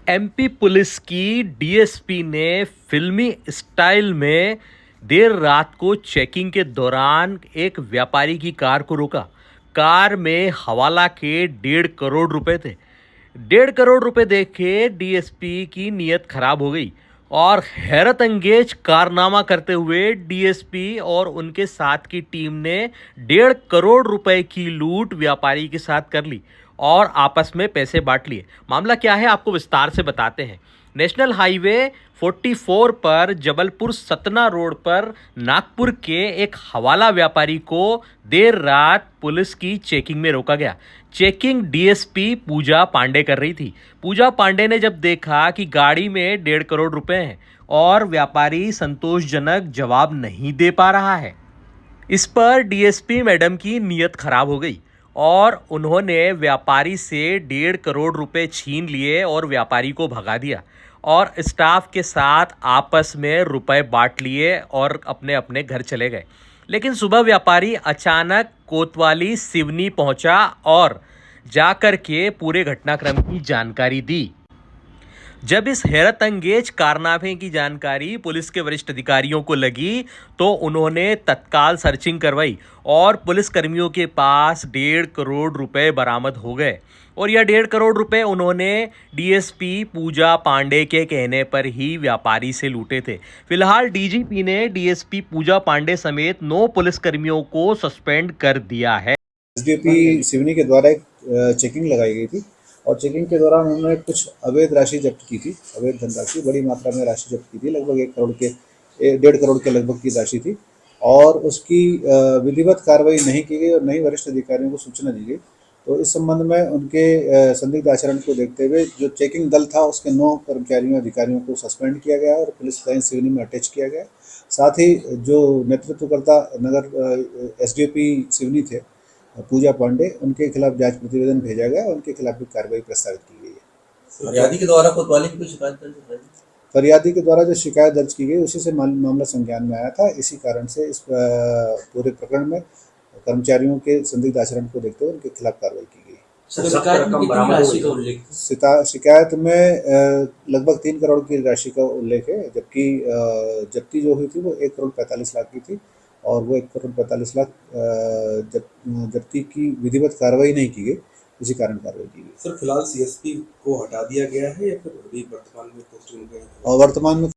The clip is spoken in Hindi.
एमपी पुलिस की डीएसपी ने फिल्मी स्टाइल में देर रात को चेकिंग के दौरान एक व्यापारी की कार को रोका। कार में हवाला के 1.5 करोड़ रुपए थे। 1.5 करोड़ रुपए देख के डीएसपी की नीयत खराब हो गई और हैरत अंगेज कारनामा करते हुए डीएसपी और उनके साथ की टीम ने 1.5 करोड़ रुपए की लूट व्यापारी के साथ कर ली और आपस में पैसे बांट लिए। मामला क्या है आपको विस्तार से बताते हैं। नेशनल हाईवे 44 पर जबलपुर सतना रोड पर नागपुर के एक हवाला व्यापारी को देर रात पुलिस की चेकिंग में रोका गया। चेकिंग डीएसपी पूजा पांडे कर रही थी। पूजा पांडे ने जब देखा कि गाड़ी में 1.5 करोड़ रुपए हैं और व्यापारी संतोषजनक जवाब नहीं दे पा रहा है, इस पर डीएसपी मैडम की नीयत खराब हो गई और उन्होंने व्यापारी से 1.5 करोड़ रुपए छीन लिए और व्यापारी को भगा दिया और स्टाफ के साथ आपस में रुपए बांट लिए और अपने अपने घर चले गए। लेकिन सुबह व्यापारी अचानक कोतवाली सिवनी पहुंचा और जाकर के पूरे घटनाक्रम की जानकारी दी। जब इस हैरत अंगेज कारनामे की जानकारी पुलिस के वरिष्ठ अधिकारियों को लगी तो उन्होंने तत्काल सर्चिंग करवाई और पुलिस कर्मियों के पास 1.5 करोड़ रुपए बरामद हो गए और यह 1.5 करोड़ रुपए उन्होंने डीएसपी पूजा पांडे के कहने पर ही व्यापारी से लूटे थे। फिलहाल डीजीपी ने डीएसपी पूजा पांडे समेत 9 पुलिसकर्मियों को सस्पेंड कर दिया है। एसडीपी सिवनी के द्वारा एक चेकिंग लगाई गई थी और चेकिंग के दौरान उन्होंने कुछ अवैध राशि जब्त की थी, अवैध धनराशि बड़ी मात्रा में राशि जब्त की थी, लगभग 1.5 करोड़ के लगभग की राशि थी और उसकी विधिवत कार्रवाई नहीं की गई और नहीं वरिष्ठ अधिकारियों को सूचना दी गई। तो इस संबंध में उनके संदिग्ध आचरण को देखते हुए जो चेकिंग दल था उसके 9 कर्मचारियों अधिकारियों को सस्पेंड किया गया और पुलिस लाइन सिवनी में अटैच किया गया। साथ ही जो नेतृत्वकर्ता नगर एसडीपी सिवनी थे पूजा पांडे, उनके खिलाफ जांच प्रतिवेदन भेजा गया, उनके खिलाफ भी कार्रवाई प्रस्तावित की गई है। फरियादी के द्वारा कोतवाली की कोई शिकायत दर्ज है? फरियादी के द्वारा जो शिकायत दर्ज की गई उसी से मामला संज्ञान में आया था। इसी कारण से इस पूरे प्रकरण में कर्मचारियों के संदिग्ध आचरण को देखते हुए उनके खिलाफ कार्रवाई की गई। शिकायत में लगभग 3 करोड़ की राशि का उल्लेख है, जबकि जब्ती जो हुई थी वो 1 करोड़ 45 लाख की थी और वो 1 करोड़ 45 लाख जब्ती की विधिवत कार्रवाई नहीं की गई, इसी कारण कार्रवाई की गई। सर, फिलहाल सीएसपी को हटा दिया गया है या फिर अभी वर्तमान में पोस्टिंग और वर्तमान में